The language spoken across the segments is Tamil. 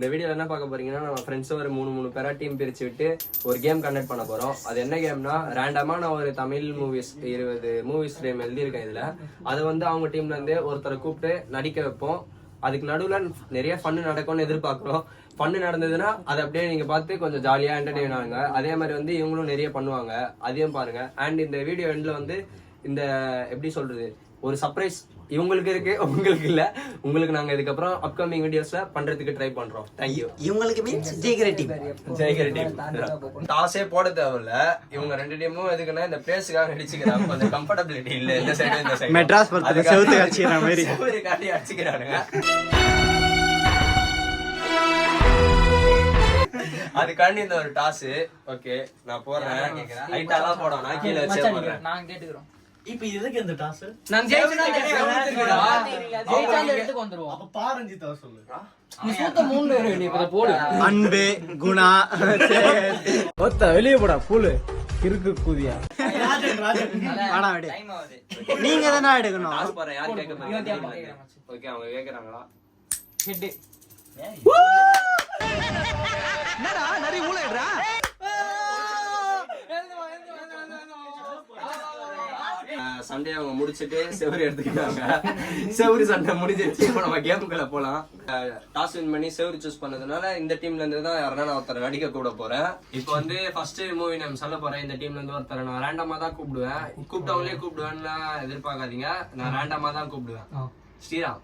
இந்த வீடியோல என்ன பார்க்க போறீங்கன்னா நம்ம ஃப்ரெண்ட்ஸ் ஒரு மூணு பேரா டீம் பிரிச்சு விட்டு ஒரு கேம் கண்டக்ட் பண்ண போறோம். அது என்ன கேம்னா ரேண்டமா நான் ஒரு தமிழ் மூவிஸ் 20 மூவிஸ் நேம் எழுதியிருக்கேன். இதுல அதை வந்து அவங்க டீம்ல இருந்து ஒருத்தரை கூப்பிட்டு நடிக்க வைப்போம். அதுக்கு நடுவுல நிறைய ஃபன்னு நடக்கும்னு எதிர்பார்க்கிறோம். ஃபன்னு நடந்ததுன்னா அதை அப்படியே நீங்க பார்த்து கொஞ்சம் ஜாலியா என்டர்டெயின் ஆகுங்க. அதே மாதிரி வந்து இவங்களும் நிறைய பண்ணுவாங்க, அதையும் பாருங்க. அண்ட் இந்த வீடியோ எண்ட்ல வந்து இந்த எப்படி சொல்றது ஒரு சர்ப்ரைஸ் இவங்களுக்கு இருக்கு, உங்களுக்கு இல்ல. உங்களுக்கு நாங்க இதுக்கப்புறம் அப்கமிங் வீடியோஸ்ல பண்றதுக்கு ட்ரை பண்றோம். தேங்க்யூ. இவங்களுக்கு மீன்ஸ் ஜெயிக்கிற டீம் டாஸே போட தேவையில்ல. இவங்க 2 டீமும் எதுக்குன்னா இந்த பிளேஸ்க்காக நடிச்சுக்கிறாங்க. அந்த கம்ஃபர்டபிலிட்டி இல்ல இந்த சைடு இந்த சைடு மெட்ராஸ் பர்த்டே செவுத்து அடிச்சிர மாதிரி செவுத்து காட்டி அடிச்சுக்கிறானுங்க. அதுக்காண்டி இந்த ஒரு டாஸ். ஓகே நான் போறேன். ஹைட்டாலாம் போடணும், நான் கீழ வச்சே போறேன். நான் கேட்டுக்கிறோம். இப்போ எதுக்கு இந்த டாஸ்? நான் ஜெயிச்சா அந்த இடத்துக்கு வந்துருவோம். அப்ப பாரஞ்சித் அவர் சொல்லு. நீ சூத்த 3 பேர் நீ இப்ப போடு. அன்பு குணா ஒத்த வெளிய போடா புல்லு கிறுக்கு கூதியா. வாடா விடு. நீங்க தான எடுக்கணும். டாஸ் போறேன். யார் கேட்க போறீங்க? ஓகே அவங்க கேக்குறாங்களா? ஹெட். என்னடா நரி ஊளையடா. சண்டே அவங்க முடிச்சிட்டு செவரு எடுத்துக்கிட்டாங்க. செவரு சண்டை முடிஞ்சிருச்சு. இப்போ நம்ம கேமுக்குள்ள போலாம். டாஸ் வின் பண்ணி செவரு சூஸ் பண்ணதுனால இந்த டீம்ல இருந்து தான் யாரா நான் ஒருத்தர் நடிக்க கூட போறேன். இப்போ வந்து ஃபர்ஸ்ட் மூவி நான் சொல்ல போறேன். இந்த டீம்ல இருந்து ஒருத்தர் நான் ரேண்டமா தான் கூப்பிடுவேன். கூப்பிட்டவங்களே கூப்பிடுவேன்னு எதிர்பார்க்காதீங்க. நான் ரேண்டமா தான் கூப்பிடுவேன். ஸ்ரீராம்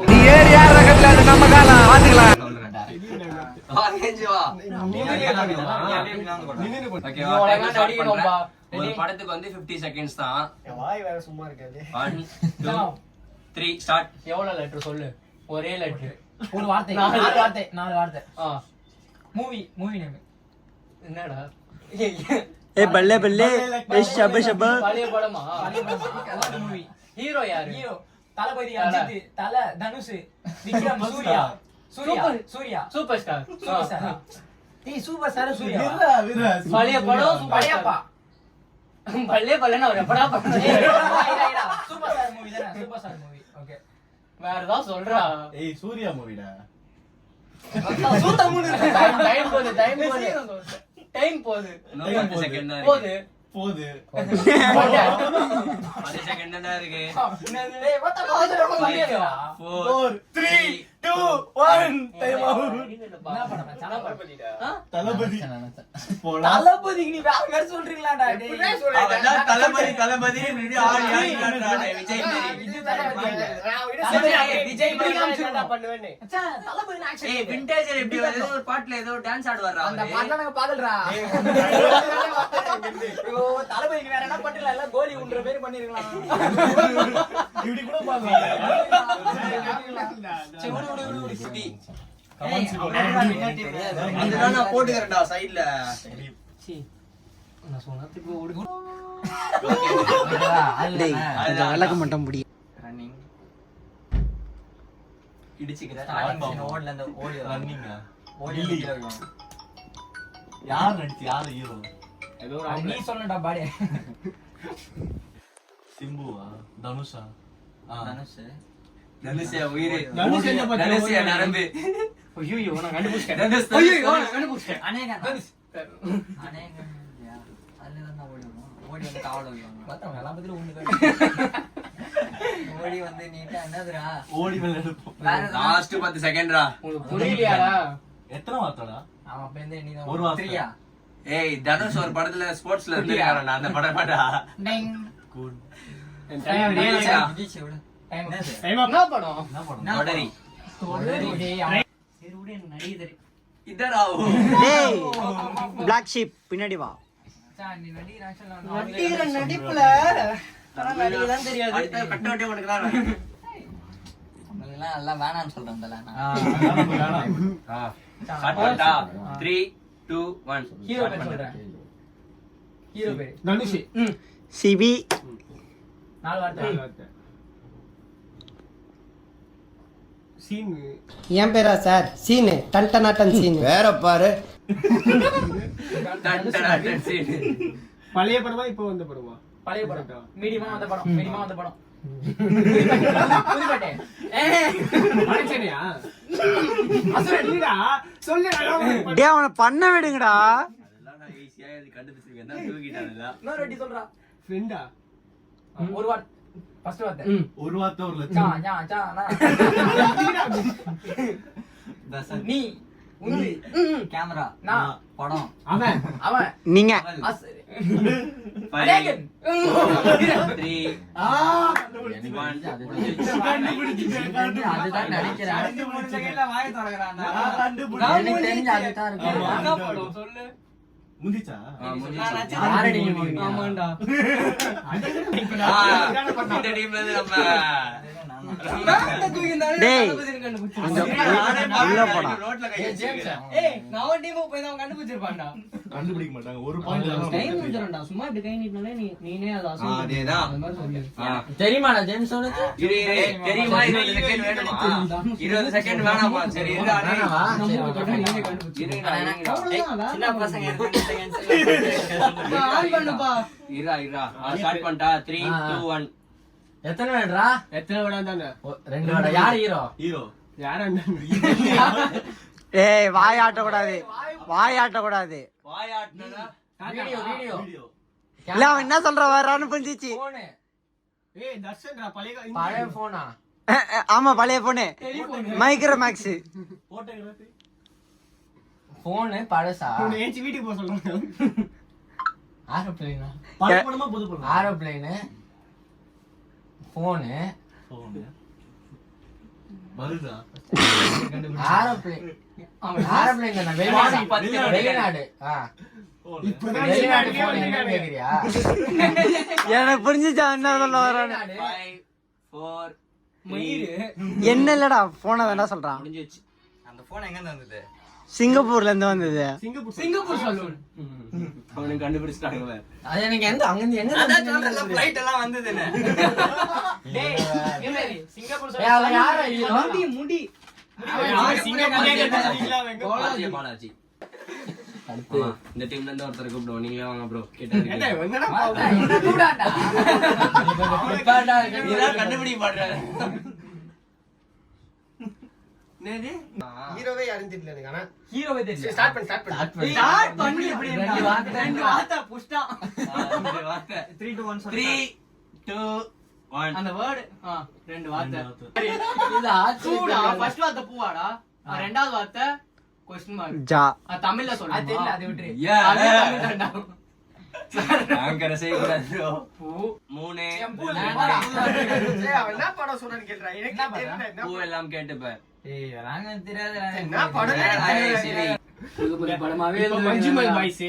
நீ ஏறி யார கட்டல அது நம்ம காலம் பாத்துக்கலாம். சொல்றேன். ஆரேஞ்ச் வா. ஓகேவா? அடிக்கணும்பா. ஒரு படத்துக்கு வந்து 50 செகண்ட்ஸ் தான். என் வாய் வேற சும்மா இருக்காது. 1 2 3 ஸ்டார்ட். எவ்வளவு லெட்டர் சொல்லு? ஒரே லெட்டர். ஒரு வார்த்தை. 4 வார்த்தை. மூவி நேம் என்னடா? ஏ பல்லே பல்லே ஏ ஷப ஷப. பழைய படமா? மூவி. ஹீரோ யாரு? Hero Thalapathy Ajith, Thala Dhanush, Vikram, Suriya. Suriya super star. ஏய் சூப்பர் ஸ்டார் சூர்யா. பழைய படம் பழையப்பா. பழைய படம்னா அவர் எப்படா பண்ணாரு? சூப்பர் ஸ்டார் மூவி தான? Super star movie. ஓகே. வேற ஏதாவது சொல்றா. ஏய் சூர்யா மூவிடா. சூத்த மூணு. டைம் போகுது. 10 செகண்ட் தான் போகுது. இருக்கு. போது 10 செகண்ட் தான் இருக்கு. ஏய் வத்த பாத்துடா. 4 3 2 1 டைம் அவுட். என்ன படம்? தலபதிடா. தலபதி போலாம். தலபதிக்கு நீ வேற பேர் சொல்றீங்களாடா? டேய் அவன் தலபதி வீடியோ ஆடி காட்டுறானே விஜய் மாரி. விஜய் மாதிரி பண்ணுவேன்னு. மச்சான் தலபதி ஆக்சன். ஏய் விண்டேஜ் எப்படி வருது? ஒரு பாட்டுல ஏதோ டான்ஸ் ஆடுவாரா அந்த அவரு? பாட்டல நாங்க பாக்கலடா. ஐயோ தலபதிக்கு வேற என்ன பண்ணல? எல்லாம் கோலி உண்ற பேர் பண்ணிருக்கலாம். இப்படி கூட பாக்கலாம். சரி விடு. சுத்தி. ஏய் அதுதான் நான் போட்டுக்கறேன்டா சைடுல. சி நான் சொன்னதுக்கு ஓடு. டேய் கொஞ்சம் விளக்க மாட்டோம் முடியும். ரன்னிங். இடிச்சிக்கிறேன். ஓடல அந்த ஓடி ரன்னிங். ஓடி. யார் நடிச்சு யார் ஹீரோ? ஏதோ நீ சொன்னடா பாடி. சிம்புவா தனுஷா? தனுஷ். தனுஷியா உயிரே. தனுஷ் என்ன பத்தி? தனுஷியா நரம்பு. ஐயோ நான் கண்டுபிடிச்சேன். தனுஷ் நான் கண்டுபிடிச்சேன். அநேகா. தனுஷ். அநேகா. அதுல தான் ஓடி வரும். ஓடி வந்து காவல வைப்பாங்க. மத்தவங்க எல்லா பத்தில ஒண்ணுதான். ஓடி வந்து நீட்டா என்னதுடா? ஓடி மேல எடுப்போம். லாஸ்ட் 10 செகண்ட்ரா. உங்களுக்கு புரியலையாடா? எத்தனை வார்த்தைடா? அவன் அப்ப இருந்து நீ ஒரு வார்த்தை. 3யா? ஏய் தனுஷ் ஒரு படத்துல ஸ்போர்ட்ஸ்ல இருந்திருக்காரா? அந்த படம் பாடா. Dyeing good. தனுஷா. விஜய் விடு. டைம் என்னது? என்ன படம்? என்ன படம்? தொடரி. டேய் அவன் சரி விடு எனக்கு நடிகை இதராவோ. டேய் Black Sheep பின்னாடி வா. மச்சான் நீ நடிகர் ஆக்சுவலா நடிகர நடிப்புல நடிகை தான் தெரியாது. அடுத்த கட்டோட்டே உனக்கு தான். நம்மளெல்லாம் எல்லாம் வேணாம்னு சொல்றேன்ல நான். ஸ்டார்ட் பண்ணா. 3 2 1. ஹீரோ பேர் சொல்றேன். ஹீரோ பேர் தனுஷ். சிபி 4 வார்த்தை. சீன் என் பேரா சார் சீனு டன்டனாட்டன் சீன் வேற பாரு. டன் சீன். பழைய படமா இப்போ வந்த படமா? பழைய படம். மீடியமா வந்த படம். புதுக்கோட்டை. வடசேரியா? அசுரன். இல்லடா, சொல்லுடா. டேய் அவனை பண்ண விடுங்கடா. இன்னொரு வாட்டி சொல்றா. ஃப்ரெண்டா? ஒரு வார்த்தை. ஃபர்ஸ்ட் வார்த்தை. ஒரு வார்த்தை ஒரு சா, லட்சம். ஞா, சா, நா. நீ, உந்தி, கேமரா நான், படம் அவன், அவன், நீங்க அஸ்- அநேகன். அதுதான் நினைக்கிறேன். எனக்கு தெரிஞ்சு அதுதான் இருக்கும். சொல்லு. முந்திச்சா? ஆறடி மூவி. ஆமாண்டா. டேய் கொஞ்சம் உள்ள போடா. ஏய், நான் ஒரு டீமுக்கு போய் தான் கண்டுபிடிச்சிருப்பான்டா. கண்டுபிடிக்க மாட்டாங்க. ஒரு டைம் பாயிண்ட் முடிஞ்சிரும்டா. சும்மா இப்படி கை நீட்டினாலே நீனே அதை assume பண்ணு. அதேதான். அது மாதிரி சொல்லு. தெரியுமாடா ஜேம்ஸ் உனக்கு? தெரியுமா? 20 செகண்ட் வேணுமா? 20 செகண்ட் வேணாமா? சரி இருடா, டேய். வேணாமா? நம்ம சரி, ஊருக்கு போய் நீனே கண்டுபிடிச்சிரு. இருடா, இருடா. அவ்வளவுதான், சின்ன வேணாம். பசங்க 20 seconds. ஆன் பண்ணுப்பா. இருடா. ஸ்டார்ட் பண்ணிட்டா. 3 2 1. எத்தனை வேடா? எத்தனை விட தானே? 2 வேடா. யார் ஹீரோ? ஹீரோ. யாரா ஏய் வாய் ஆட்டக்கூடாது, வாய் ஆட்டக்கூடாது. வாயாட்னடா. Video video. வீடியோ. இல்ல அவன் என்ன சொல்ற வரான்னு புரிஞ்சிச்சு. போன். ஏய் தர்ஷன்டா பழைய பழைய போனா? ஆமா பழைய பொண்ணு telephone. Micromax. Photography. Phone பழசா? உன்னை ஏஞ்சி வீட்டுக்கு போக சொல்றாங்க. ஏரோப்ளேனா? பழைய படமா புது படமா? ஏரோப்ளேன், போன், வருதா? ஏரோப்ளேன். ஏரோப்ளேன் தான? வெளிநாடு. வெளிநாடு. இப்பதான் வெளிநாடு வெளிநாட்டுக்கே போன் என்ன வந்திருக்காங்க. கேக்குறியா? எனக்கு புரிஞ்சிச்சு அவன் என்ன சொல்ல வரான்னு. வெளிநாடு. 5 4 மயிரு. என்ன இல்லடா போன வேணா சொல்றான். முடிஞ்சிச்சு. அந்த போன் எங்க இருந்து வந்தது? சிங்கப்பூர்ல இருந்து வந்தது. Singapore salon. அவனுக்கு கண்டுபிடிச்சிட்டாங்க. அது எனக்கு எந்த அங்க இருந்து எங்க அதான் சொல்றல ஃளைட் எல்லாம் வந்ததுன்னு. டேய் என்னடி சிங்கப்பூர் ஏய், அவன் யாரா ஹீரோ? முடி முடி. பாலாஜி பாலாஜி. அடுத்து ஆமா, இந்த டீம்ல இருந்து ஒருத்தர் கூப்பிடுவோம். நீங்களே வாங்க ப்ரோ. கேட்டாரு. என்னடா கூடாடா. ப்ரிப்பேர்டா இருக்கு. இதான் கண்டுபிடிக்க மாட்டாரு. ஹீரோவே யாரும் தெரியல எனக்கு. ஆனா ஹீரோவே தெரியும். ஸ்டார்ட் பண்ணு. ஸ்டார்ட் பண்ணி இப்படி ரெண்டு வார்த்தை. ரெண்டு வார்த்தை புஷ்டா. 3 to 1 3 2 1. அந்த வேர்ட் ரெண்டு வார்த்தை. இது ஆச்சு. பூடா ஃபர்ஸ்ட் வார்த்தை பூவாடா. ரெண்டாவது வார்த்தை क्वेश्चन மார்க். ஜா தமிழ்ல சொல்லுங்க. அது தெரியல, அதை விட்டுரு. Yeah. அது தமிழ் தான்டா. ஆங்கர செய்ய கூடாது ப்ரோ. பூ 3 செம்பு அவன் என்ன படம் சொல்றான்னு கேக்குறா. எனக்கு என்ன தெரியல. படம்? என்ன பூ எல்லாம் கேட்டுப்ப. ஏய் ராங்க தெரியாது. என்ன படம்? சரி. புது புது படமாவே மஞ்சுமல் பாய்ஸ்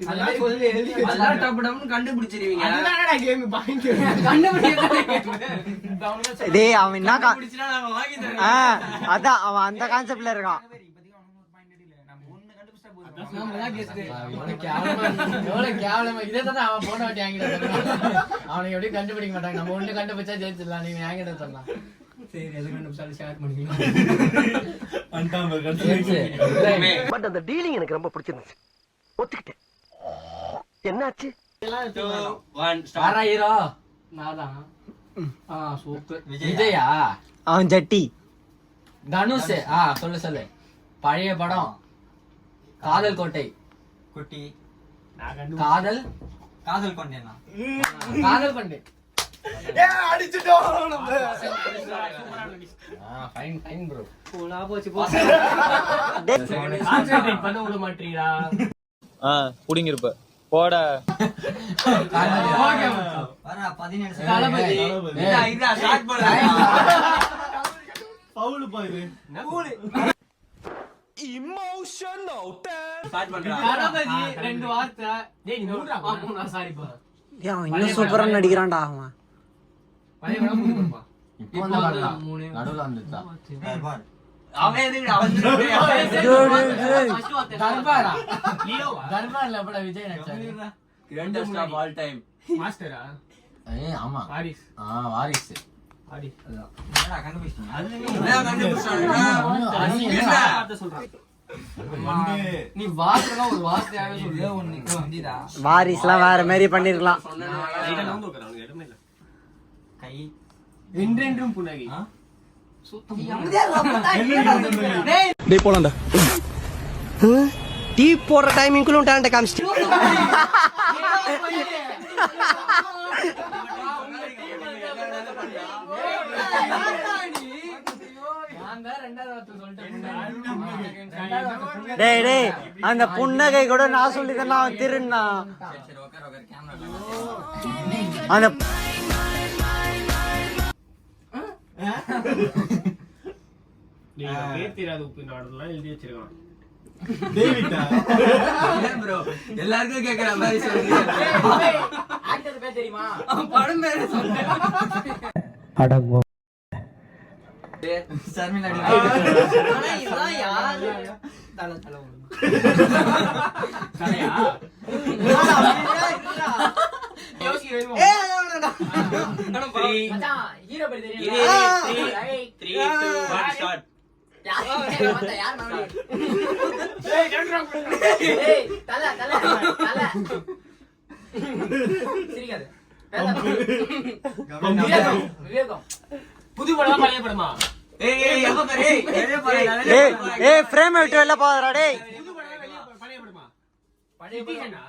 இதெல்லாம் சொல்லி எழுதி அதெல்லாம் டப்பு டப்புன்னு கண்டுபிடிச்சிருவீங்க. அதுதானடா கேம் பாயிண்ட். கண்டுபிடிக்கவே டேய் அவன் என்ன கண்டுபிடிச்சினா நாங்க வாங்கி தரோம். அதான் அவன் அந்த கான்செப்ட்ல இருக்கான். எவ்வளவு கேவலமா இதேதான் அவன் போன வாட்டி என்கிட்ட சொன்னான். அவனுக்கு எப்படி கண்டுபிடிக்க மாட்டாங்க. நம்ம ஒண்ணு கண்டுபிடிச்சா ஜெயிச்சிடலாம். நீங்க என்கிட்ட சொன்னா சரி எது கண்டுபிடிச்சாலும் ஷேர் பண்ணிக்கலாம். பட் அந்த டீலிங் எனக்கு ரொம்ப பிடிச்சிருந்துச்சு. ஒத்துக்கிட்டேன். என்னாச்சு? 2 1 ஸ்டார்ட். யாரா ஹீரோ? நான்தான். சூப்பர். விஜயா? அவன் ஜட்டி. தனுஷ். சொல்லு சொல்லு. பழைய படம். காதல் கோட்டை. குட்டி நான் கண்டு காதல் காதல் கொண்டேனா காதல் கொண்டை. அடிச்சிட்டோம் நம்ம. Fine fine bro. போனா போச்சு போ. கான்சென்ட்ரேட் பண்ண விட மாட்டீங்களா? புடிங்கிருப்ப போட. ஓகே வரா 17 தளபதி. இதா ஸ்டார்ட் பண்ணு. பவுல் பாரு. ஸ்டார்ட் பண்றா. தளபதி ரெண்டு வார்த்தை. டேய் நீ மூணா சாரி பா. டேய் அவன் இன்னும் சூப்பரா நடிக்கிறான்டா அவன். பழைய படம் புது படமா? இப்போ வந்து வரலாம். நடுவுல வந்துட்டா. அவன் எதுக்கு அவன் ஃபர்ஸ்ட் வார்த்தை தர்பாரா? லியோவா? தர்பார்ல எப்படா விஜய் நடிச்சாரு? Greatest of all time. மாஸ்டரா? ஆமா. வாரிஸ். வாரிசு. ஆடி. என்னடா கண்டுபிடிச்சீங்க என்ன கண்டுபிடிச்சாங்க? நீ வார்த்தைனா ஒரு வார்த்தையாவே சொல்லு. ஒன்னு வந்திதா வாரிஸ்லாம் வேற மாதிரி பண்ணிருக்கலாம். கை என்றென்றும் புன்னகை. டேய் போலாம்டா. டீ போடுற டைமிங்குள்ள டேலண்ட காமிச்சிட்டு நான் தான் ரெண்டாவது வார்த்தை சொல்லிட்டேன். டேய் டேய் அந்த புன்னகை கூட நான் சொல்லிதான் நான் திருண்ணா அந்த பேர் தெரியாத உப்பு நாடெல்லாம் எழுதி வச்சிருக்கான். bro எல்லாருக்கும் கேக்குற மாதிரி சொல்றீங்க. ஆக்டர் பேர் தெரியுமா? படம் பேரு சொல்றேன். அடங்கோ சர்மிளா அடி. ஆனா இதெல்லாம் யாரு தல கலையா? யோசிக்க வேணுமா? மச்சான் ஹீரோ பேர் தெரியுமா? 3 2 1 ஸ்டார்ட். யார் மறுபடியும்? தல சிரிக்காது. விவேகம். புது படமா பழைய படமா? ஏய் எப்ப பாரு டேய் ஏய் ஃப்ரேம் விட்டு வெளில போறடா டேய். புது படமா பழைய படமா? பழைய சிட்டிசனா?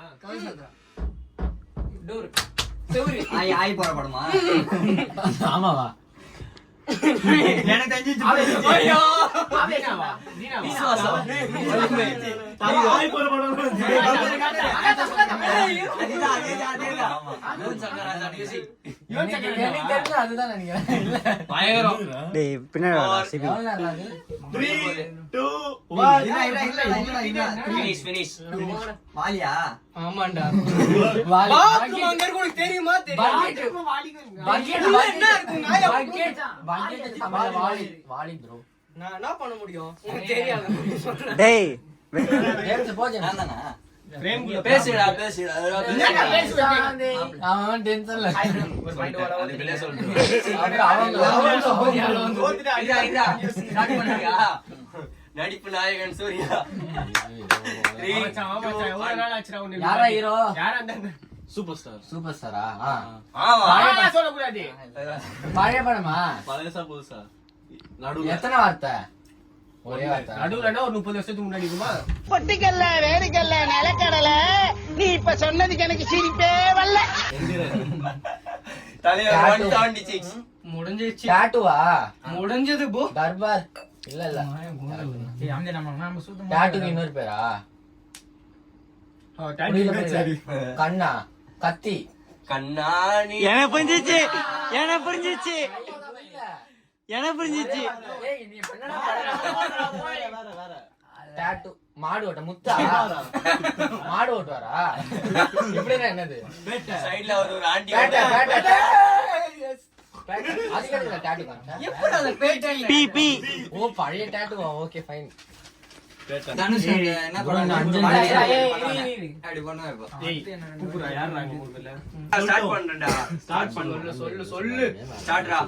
டோர் செவுரு. ஆய் போற படமா? ஆமாவா? எனக்கு தெரிஞ்சு ஐயோ ஆவேசமா? விசுவாசம். ஆய் போற படம். எனக்கு தெரிஞ்சு அதுதான் நினைக்கிறேன். இல்ல. பயங்கரம். டேய் பின்னாடி வாடா சிபி. எவ்வளவு நேரம் ஆகுது? 3 2 1 ஃபினிஷ் ஃபினிஷ். வாலியா? ஆமாண்டா. பாத்ரூம் அங்க இருக்கு உனக்கு தெரியுமா? வாலி ப்ரோ. நான் என்ன பண்ண முடியும்? உனக்கு தெரியாது. டேய் நான் தானா? பிரேம் குள்ள பேசுடா. அவன் டென்ஷன்ல. ஒரு பாயிண்ட் வர வந்து வெளிய சொல்றேன். இதா ஸ்டார்ட் பண்ணுங்க. நடிப்பு நாயகன் சூர்யா. 3 ஒரு நாள் ஆச்சுடா ஒண்ணு. யாரா ஹீரோ? யாரா அந்த சூப்பர் ஸ்டார். சூப்பர் ஸ்டாரா? ஆமா. சொல்ல கூடாது. பழைய படமா? பழசா புதுசா? எத்தனை வார்த்தை? ஒரே வார்த்தை. நடுவுலனா ஒரு 30 வருஷத்துக்கு முன்னாடி இருக்குமா? பொட்டிக்கல்ல வேடிக்கல்ல நிலக்கடல நீ இப்ப சொன்னதுக்கு எனக்கு சிரிப்பே வரல. தலைவர் 176 முடிஞ்சிச்சு. டாட்டூவா? முடிஞ்சது போ. தர்பார். இல்ல இல்ல. டாட்டூக்கு இன்னொரு பேரா? புரியல, புரியல. கண்ணா? கத்தி? கண்ணாணி. எனக்கு புரிஞ்சிச்சு எனக்கு புரிஞ்சிச்சு எனக்கு புரிஞ்சிச்சு. டாட்டூ மாடு ஓட்ட முத்தா? மாடு ஓட்டுவாரா? எப்படின்னா என்னது? சைடுல ஒரு ஆண்டி. அதுக்கு டாட்டூ காமிச்சா? எப்படி அந்த பேட்டை? B B. ஓ பழைய டாட்டூவா? Okay fine. தனுஷ் என்ன படம்? அஞ்சு அப்படி பண்ணுவேன் இப்போ. ஏய் கூப்புறா யார் நாங்க ஊர்ல? ஸ்டார்ட் பண்றேன்டா. ஸ்டார்ட் பண்ணு. சொல்லு. ஸ்டார்ட்ரா.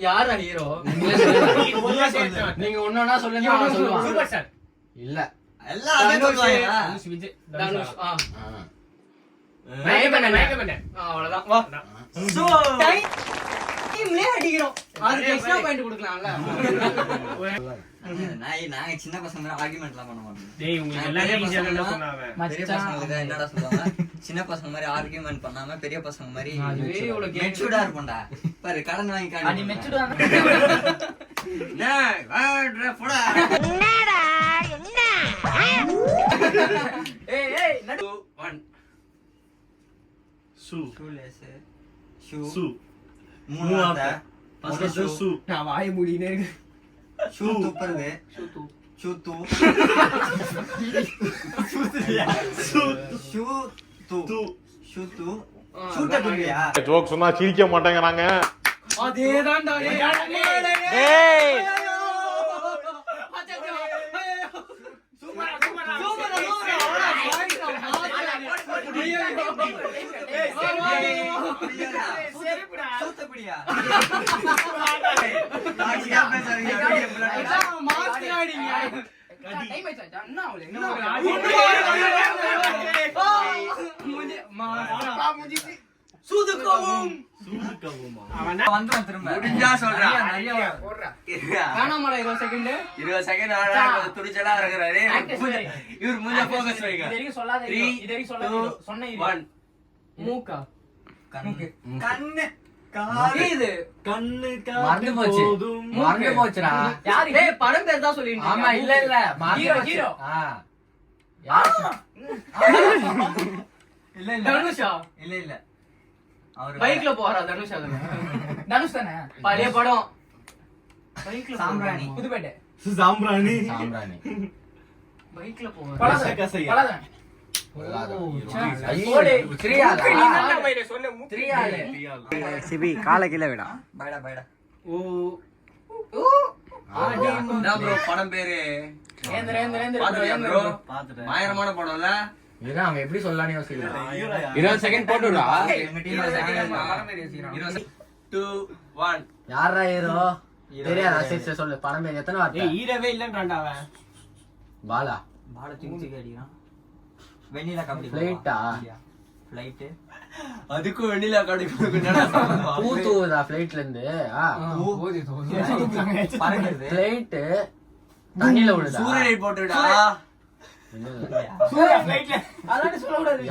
யாரா ஹீரோ? நீங்க ஒண்ணா சொல்லுங்க. அவன் சொல்லுவான். Super star. இல்ல. எல்லாம் அதே சொல்லுவாங்க. தனுஷ் விஜய். தனுஷ். மயக்க அவ்வளவுதான். வா. சோ டைம்லயே அடிக்கிறோம். அதுக்கு எக்ஸ்ட்ரா பாயிண்ட் கொடுக்கலாம்ல. நாங்க சின்ன பசங்க மாதிரி ஆர்குமெண்ட்லாம் பண்ண மாட்டோம். டேய் உங்களுக்கு எல்லாரும் ஈஸியா என்ன சொன்னாங்க? பெரிய பசங்களுக்கு என்னடா சொல்லுவாங்க? சின்ன பசங்க மாதிரி ஆர்குமெண்ட் பண்ணாம பெரிய பசங்க மாதிரி மெச்சூர்டா இருப்போம்டா. பாரு கடன் வாங்கி காணி. நீ மெச்சூர்டா போடா. ஏய் நடு 1 ஷூ மூணு வார்த்தை. First shoe. நான் வாய் மூடினே இருக்கு. ஷூ துப்புறது. ஷூ தூ. ஷூட்ட துப்பியா? ஜோக் சொன்னா சிரிக்க மாட்டேங்கிறாங்க. அதேதான்டா. டேய் சூத்தப்படியா? சூதுக்கவும். வந்துரும் திரும்ப முடிஞ்சா சொல்றேன். வேணாமாடா 20 செகண்ட் 20 செகண்ட் ஆனா துடிச்சலா இருக்கிறாரு. இவர் மூஞ்ச ஃபோக்கஸ் வைங்க. இது வரைக்கும் சொல்லாத இது வரைக்கும் சொல்லாத சொன்ன 1 மூக்கா கண்ணு இது கண்ணு மறந்து போச்சு மறந்து போச்சுடா யார் டேய் படம் பேர் தான் சொல்லிட்டு ஆமா இல்ல இல்ல ஹீரோ ஹீரோ யார் இல்ல இல்ல தனுஷா இல்ல இல்ல அவர் பைக்ல போறா தனுஷா தனுஷ் தானே பழைய படம் பைக்ல சாம்பிராணி. புதுப்பேட்டை சாம்பிராணி சாம்பிராணி பைக்ல போறா பழச கசையா. பழதான் சிபி காலை கீழே விடா. பைடா பைடா என்ன ப்ரோ படம் பேரு? பாத்துட்டியா ப்ரோ? பயங்கரமான படம்ல. இதான் அவன் எப்படி சொல்லலாம்னு யோசிக்கிறான் 20 செகண்ட் போட்டுடா. எங்க டீம்ல படம் பேர் யோசிக்கிறான் 2 1 யாரா ஹீரோ தெரியாதா சரி சொல்லு படம் பேர் எத்தனை வார்த்தை ஈரவே இல்லன்றான்டா அவன். பாலா பால தூக்கி அடிக்கிறான் வெண்ணிலா கபடி ஃப்ளைட்டா ஃப்ளைட் அதுக்கு வெண்ணிலா கடிக்குதுடா. பூத்துதா ஃப்ளைட்ல இருந்து பறக்கிறது ஃப்ளைட் தண்ணில விழுதா சூரியனை போட்டுடா.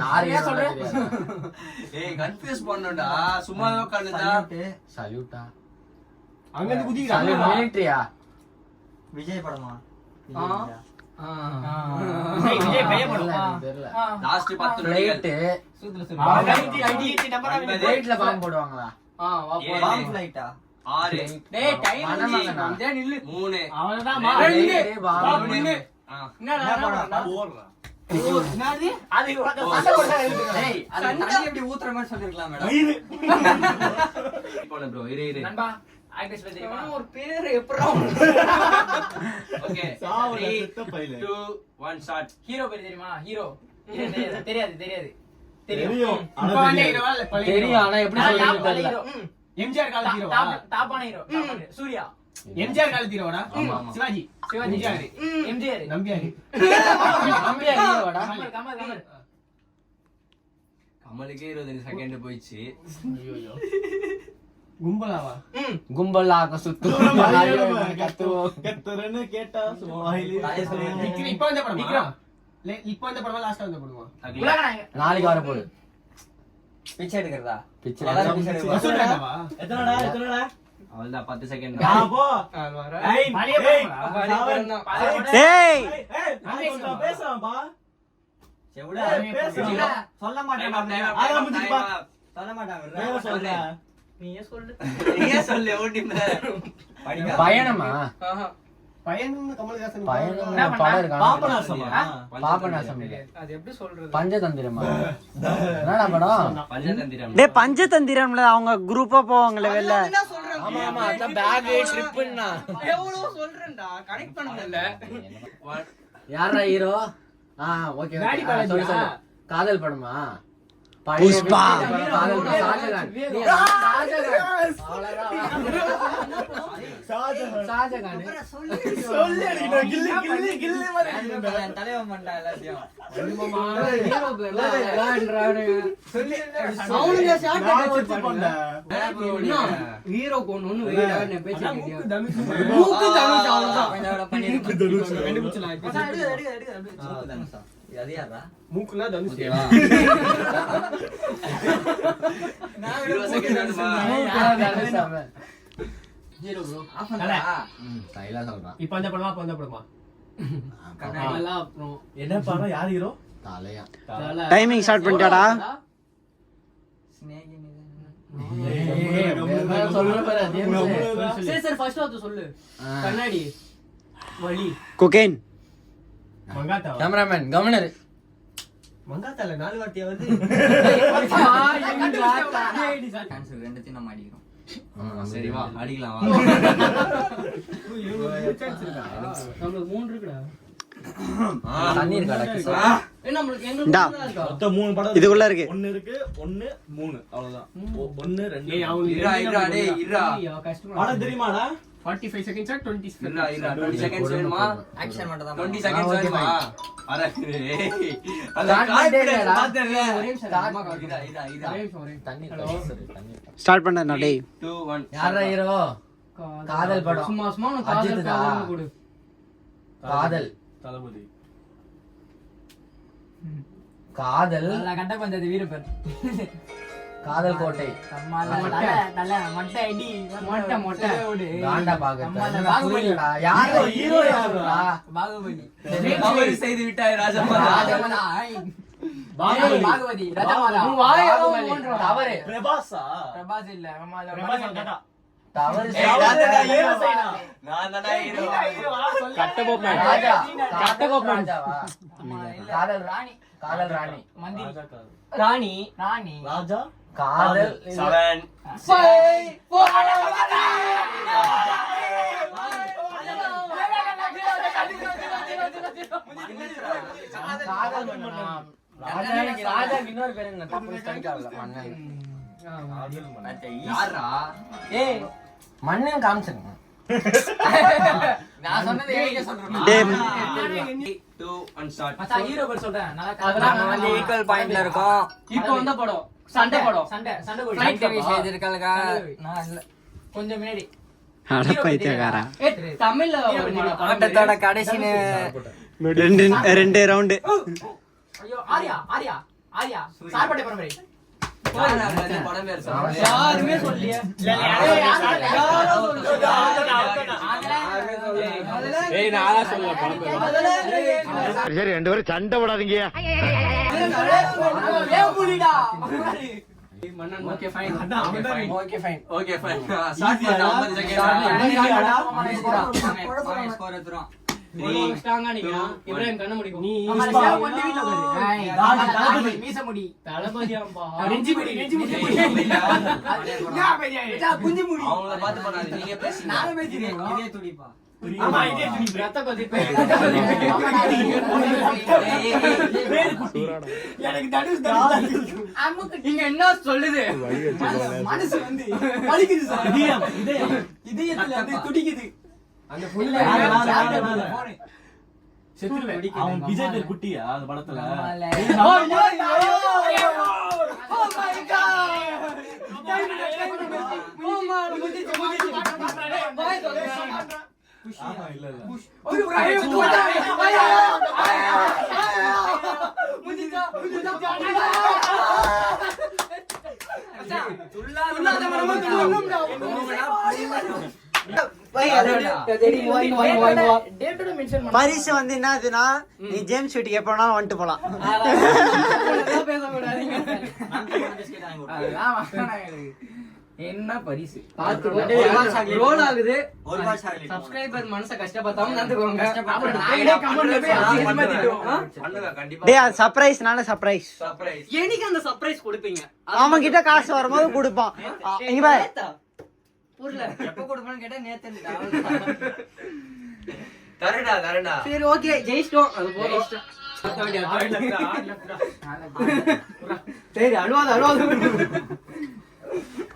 யாரு ஏய் கன்ஃபியூஸ் பண்ணுடா. சும்மாவே உட்கார்ந்துடா. சல்யூட்டா அங்க இருந்து குதிக்கிறான். மிலிட்டரியா விஜய் படமா விஜய் பைய படம் தெரியல லாஸ்ட் 10 நொடிகள். ஃப்ளைட் ஃப்ளைட்ல பாம்பு போடுவாங்களா பாம் ஃப்ளைட்டா 6 டேய் டைம் மனமகனா. இதே நில்லு 3 அவ்வளவுதான் ரெண்டு. பாம்பு ஆ. ஓடுறான். அது சண்டை போடுறதா இருக்கு டேய் அது தண்ணி எப்படி ஊத்துற மாதிரி சொல்லிருக்கலாம் மேடம் வயிறு. போன ப்ரோ இரு. நண்பா ஆக்டர்ஸ் பத்தி தெரியுமா ஒரு பேர் எப்பறா ஓகே சாவல 3 செத்த பையல. 2 1 ஸ்டார்ட். ஹீரோ பேர் தெரியுமா ஹீரோ தெரியாது தெரியும் தெரியும். ஆனா இப்ப வந்து தெரியாது. ஹீரோவா பழைய தெரியும் ஆனா எப்படி சொல்றது தெரியல எம்ஜிஆர் காலத்து ஹீரோவா? டாப்பான ஹீரோ சூர்யா எம்ஜிஆர் காலத்து ஹீரோவாடா? ஆமா, ஆமா. சிவாஜி. சிவாஜி எம்ஜிஆர் நம்பியாரு. நம்பியார் ஹீரோடா கமல் கமல் கமலுக்கே 20 செகண்ட் போயிடுச்சு. ஐயோ கும்பலாவா? கும்பலாக சுத்து கத்துவோம் கத்துறன்னு கேட்டா சும்மா வாயிலே. தாயே சொல்லு. இப்போ வந்த படமா? இப்போ வந்த படமா லாஸ்டா வந்த படமா? நாளைக்கு வர போகுது பிச்சை எடுக்கிறதா பிச்சை எல்லாரும் பிச்சை எடுக்கிறதா? சொல்றாங்கவா? எத்தனடா எத்தனடா? அவ்வளவுதான் 10 செகண்ட். ஆ போ. ஏய் பழைய படம் தான். ஏய் நாளைக்கு கொஞ்சம் பேசலாம்பா. செவுடா பேசலாம். சொல்ல மாட்டேன் அதான் முடிஞ்சுப்பா. சொல்ல மாட்டாங்க வேற சொல்ற. நீயே சொல்லு நீயே சொல்லு ஓடிங்க. படிக்க பயணமா பையன் கமலஹாசன் பயணம் படம் இருக்கா பாபநாசமா? பாபநாசம் இல்ல அது எப்படி சொல்றது பஞ்சதந்திரமா என்னடா படம் பஞ்சதந்திரம். டேய் பஞ்சதந்திரம்ல அவங்க குரூப்பா போவாங்கல வெளில. ஆமா ஆமா அத பேக் ட்ரிப்னா எவ்வளவு சொல்றேன்டா கனெக்ட் பண்ண முடியல. யாரா ஹீரோ ஓகே காடி பாலாஜியா? சொல்லு சொல்லு காதல் படமா புஷ்பா. காதல் படம் ஷாஜகான் நீ ஷாஜகான் ஷாஜகான் சொல்லு அடிடா கில்லி கில்லி கில்லி மாதிரி தலைவன் பண்ணா எல்லாத்தையும் ஹீரோ பேர்ல எல்லான்றானே சொல்லி அவனுங்க ஷாட் வச்சு பண்ணா. ஹீரோ கொன்னு வெயிடா பேசிட்டு மூக்கு தனுஷ். மூக்கு தனுஷ் அவ்வளவுதான் கொஞ்சம் பண்ணிருக்கு தனுஷ். தனுஷா அது யாரா மூக்குனா தனுஷ். 20 செகண்ட் வேணுமா? ஹீரோ ப்ரோ ஆஃப் பண்ணடா ஸ்டைலா சொல்றான் இப்போ வந்த படமா அப்ப வந்த படமா? அதெல்லாம் அப்புறம் என்ன படம்? யார் ஹீரோ? தலையா டைமிங் ஸ்டார்ட் பண்ணிட்டாடா. ஸ்னேக் சரி சரி ஃபர்ஸ்ட் வார்த்தை சொல்லு கண்ணாடி வலி கொகைன். மங்காத்தா. கேமராமேன் கவர்னர் மங்காத்தால 4 வார்த்தையா வருது. கேன்சல் ரெண்டுத்தையும் நம்ம அடிக்கிறோம். சரி வா அடிக்கலாம் வா. நமக்கு 3 இருக்குடா ஆ. தண்ணி இருக்காடா நம்மளுக்கு இந்தா. எங்களுக்கு மொத்தம் 3 படம் இதுக்குள்ள இருக்கு. 1 இருக்கு 1 3 அவ்வளவுதான். 1 2 இருடா இருடா டேய் இருடா. கஷ்டமா படம் தெரியுமாடா? 45 seconds 20 இல்ல 20 செகண்ட்ஸ் வேணுமா ஆக்ஷன் மட்டும் தான் 20 செகண்ட்ஸ் வேணுமா அட ஏய் அத Start கான்ஃபிடன்ஸ் பண்ணிட்டேடா. பார்த்தல ஒரே நிமிஷம் இதா ஸ்டார்ட் பண்ணா டேய் 2 1 யாரா ஹீரோ காதல் படம் சும்மா சும்மா உனக்கு அஜித் காதல் தான். காதல்னு கொடு. காதல் தளபதி காதல் கட்ட பஞ்சாயத்து வீரப்பன் காதல் கோட்டை மொட்டை மொட்டை காண்டா பாக பாகுபலி. யாரோ ஹீரோ யாரா பாகுபலி அவர் செய்து விட்டாய் ராஜமாதா பாகுபதி ரஜமாலா உன் வாயை பாகுபலி. மூடுறோம். தவறு பிரபாஸா பிரபாஸ் இல்ல பிரபாஸ் கட்டா தவறு ஏய் நான் தான ஹீரோ செய்யனா. நான் தான ஹீரோ கட்டபொம்மன் ராஜா கட்டபொம்மன். ராஜாவா? காதல் ராணி காதல் ராணி மந்திரி ராணி ராணி ராஜா காதல் 7 காதல் மன்னன். ராஜா இன்னொரு பேர் என்ன தப்பு ஸ்ட்ரைக்காகல மன்னன் யாரா ஏய் மன்னன் காமிச்சிருங்க நான் சொன்னது ஏகே சொல்றேன் டேய் 2 1 ஸ்டார்ட் மச்சான் ஹீரோ பேர் சொல்றேன் நல்லா அதெல்லாம் நம்ம வந்து ஈக்குவல் பாயிண்ட்ல இருக்கோம் இப்போ வந்த படம் சண்டை படம் சண்டை சண்டை கோழி. ஃப்ளைட் விஷயம் இருக்கலக்கா நான் இல்ல கொஞ்சம் முன்னாடி அட பைத்தியக்காரா தமிழ்ல ஆட்டத்தோட கடைசி ரெண்டு ரவுண்டு ஐயோ ஆரியா ஆரியா ஆரியா சார்பட்டை பரம்பரை படம் பேர் சொல்லுங்க யாருமே சொல்லியே ஏய் நானா சொல்ல படம் பேர் சரி 2 பேரும் சண்டை விடாதீங்க okay fine okay fine okay fine start பண்ணு 50 செகண்ட் ஸ்கோர் எடுத்துறோம் ஸ்ட்ராங்கா நீங்க இப்ராஹிம் கண்ண முடிக்கும் நீ தளபதி மீச முடி தளபதியாம்பா நெஞ்சி முடி நெஞ்சி முடி குஞ்சி முடி அவங்கள பார்த்து பண்ணாதீங்க நீங்க பேசுங்க நானும் பேசிறேன் இதே துடிப்பா ஆமா இதே துணி ரத்த கொதிப்பு எனக்கு தடுஸ் இங்க என்ன சொல்லுது மனசு வந்து வலிக்குது சார் இதயத்துல வந்து துடிக்குது அந்த புள்ள அவன் விஜய் பேர் குட்டியா அந்த படத்துல இல்ல பரிசு வந்து என்னதுன்னா நீ ஜேம்ஸ் வீட்டுக்கு எப்ப வேணாலும் வந்துட்டு போலாம் என்ன பரிசு ரோல் ஆகுது ஒரு பால் சாக்லேட் சப்ஸ்கிரைபர் மனச கஷ்டப்பட்டாம நடந்துக்கோங்க பண்ணுங்க கண்டிப்பா டேய் அது சர்ப்ரைஸ்னால சர்ப்ரைஸ் சர்ப்ரைஸ் எனக்கு அந்த சர்ப்ரைஸ் கொடுப்பீங்க அவன் கிட்ட காசு வரும்போது கொடுப்பான் இங்க பாரு எப்ப கொடுப்பேன்னு கேட்டா நேத்து தரடா சரி ஓகே ஜெயிச்சிட்டோம் அது போதும் சரி அழுவாத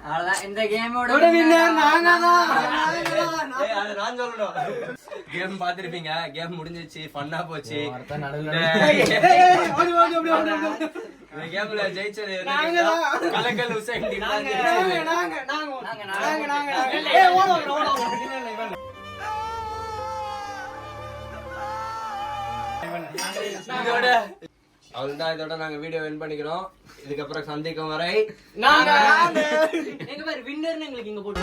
அவ்வளவுதான் இந்த கேமோட ஏய் அது நான் சொல்லணும் கேம் பாத்திருப்பீங்க கேம் முடிஞ்சிச்சு ஃபன்னா போச்சு இந்த கேம்ல ஜெயிச்சது கலக்கல் ஹுசைன் டீம் தான் இதோட அவ்வளவுதான் இதோட நாங்க வீடியோ வின் பண்ணிக்கிறோம் இதுக்கப்புறம் சந்திக்கும் வரை எங்க பேர் வின்னர்னு எங்களுக்கு இங்க போட்டு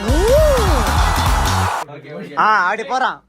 அப்படி போறான்